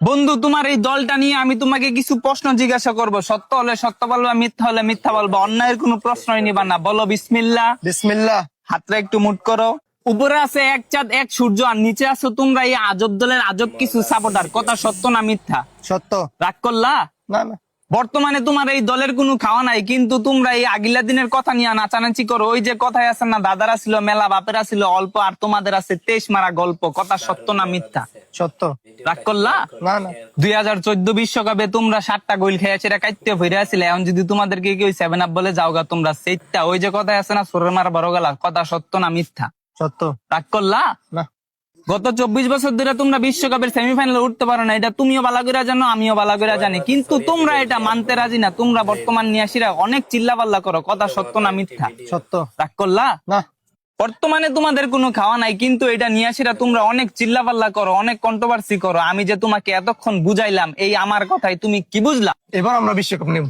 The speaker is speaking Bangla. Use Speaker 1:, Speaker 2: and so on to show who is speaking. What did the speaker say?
Speaker 1: বন্ধু, তোমার এই দলটা নিয়ে আমি তোমাকে কিছু প্রশ্ন জিজ্ঞাসা করব। সত্য হলে সত্য বলবা, মিথ্যা হলে মিথ্যা বলবা। অন্যায়ের কোনো প্রশ্নই নিবা না। বলো বিসমিল্লাহ।
Speaker 2: বিসমিল্লাহ।
Speaker 1: হাতটা একটু মুট করো। উপরে আছে এক চাঁদ এক সূর্য, আর নিচে আছো তোমরা এই আজব দলের আজব কিছু সাপোর্টার। কথা সত্য না মিথ্যা?
Speaker 2: সত্য।
Speaker 1: রাগ করলা?
Speaker 2: না না।
Speaker 1: বর্তমানে তোমার এই দলের কোনো খাওয়া নাই, কিন্তু তোমরা এই আগিলা দিনের কথা নিয়ে নাচানাচি করো। ওই যে কথায় আছে না, দাদারা ছিল মেলা, বাপেরা ছিল অল্প, আর তোমাদের আছে 23 মারা গল্প। কথা সত্য না মিথ্যা?
Speaker 2: সত্য।
Speaker 1: রাগ করলা?
Speaker 2: না না।
Speaker 1: 2014 বিশ্বকাপে তোমরা 7টা গোল খেয়েছে, এটা কাইতে ফিরে আসলে। এখন যদি তোমাদেরকে কেউ 7 আপ বলে যাওগা তোমরা সেইটা, ওই যে কথায় আছে না, সোরের মার বড় গেলা। কথা সত্য না মিথ্যা?
Speaker 2: সত্য।
Speaker 1: রাগ করলা?
Speaker 2: না।
Speaker 1: গত 24 বছর ধরে তোমরা বিশ্বকাপের সেমিফাইনালে উঠতে পারো না, এটা তুমিও ভালো করে জানো, আমিও ভালো করে জানি, কিন্তু তোমরা এটা মানতে রাজি না। তোমরা বর্তমান নিয়াসীরা অনেক চিল্লাপাল্লা করো। কথা সত্য না মিথ্যা?
Speaker 2: সত্য।
Speaker 1: রাগ করলা?
Speaker 2: না।
Speaker 1: বর্তমানে তোমাদের কোনো খাওয়া নাই, কিন্তু এটা নিয়াসীরা তোমরা অনেক চিল্লাপাল্লা করো, অনেক কন্ট্রোভার্সি করো। আমি যে তোমাকে এতক্ষণ বুঝাইলাম, এই আমার কথাই তুমি কি বুঝলা?
Speaker 2: এবার আমরা বিশ্বকাপ নেব।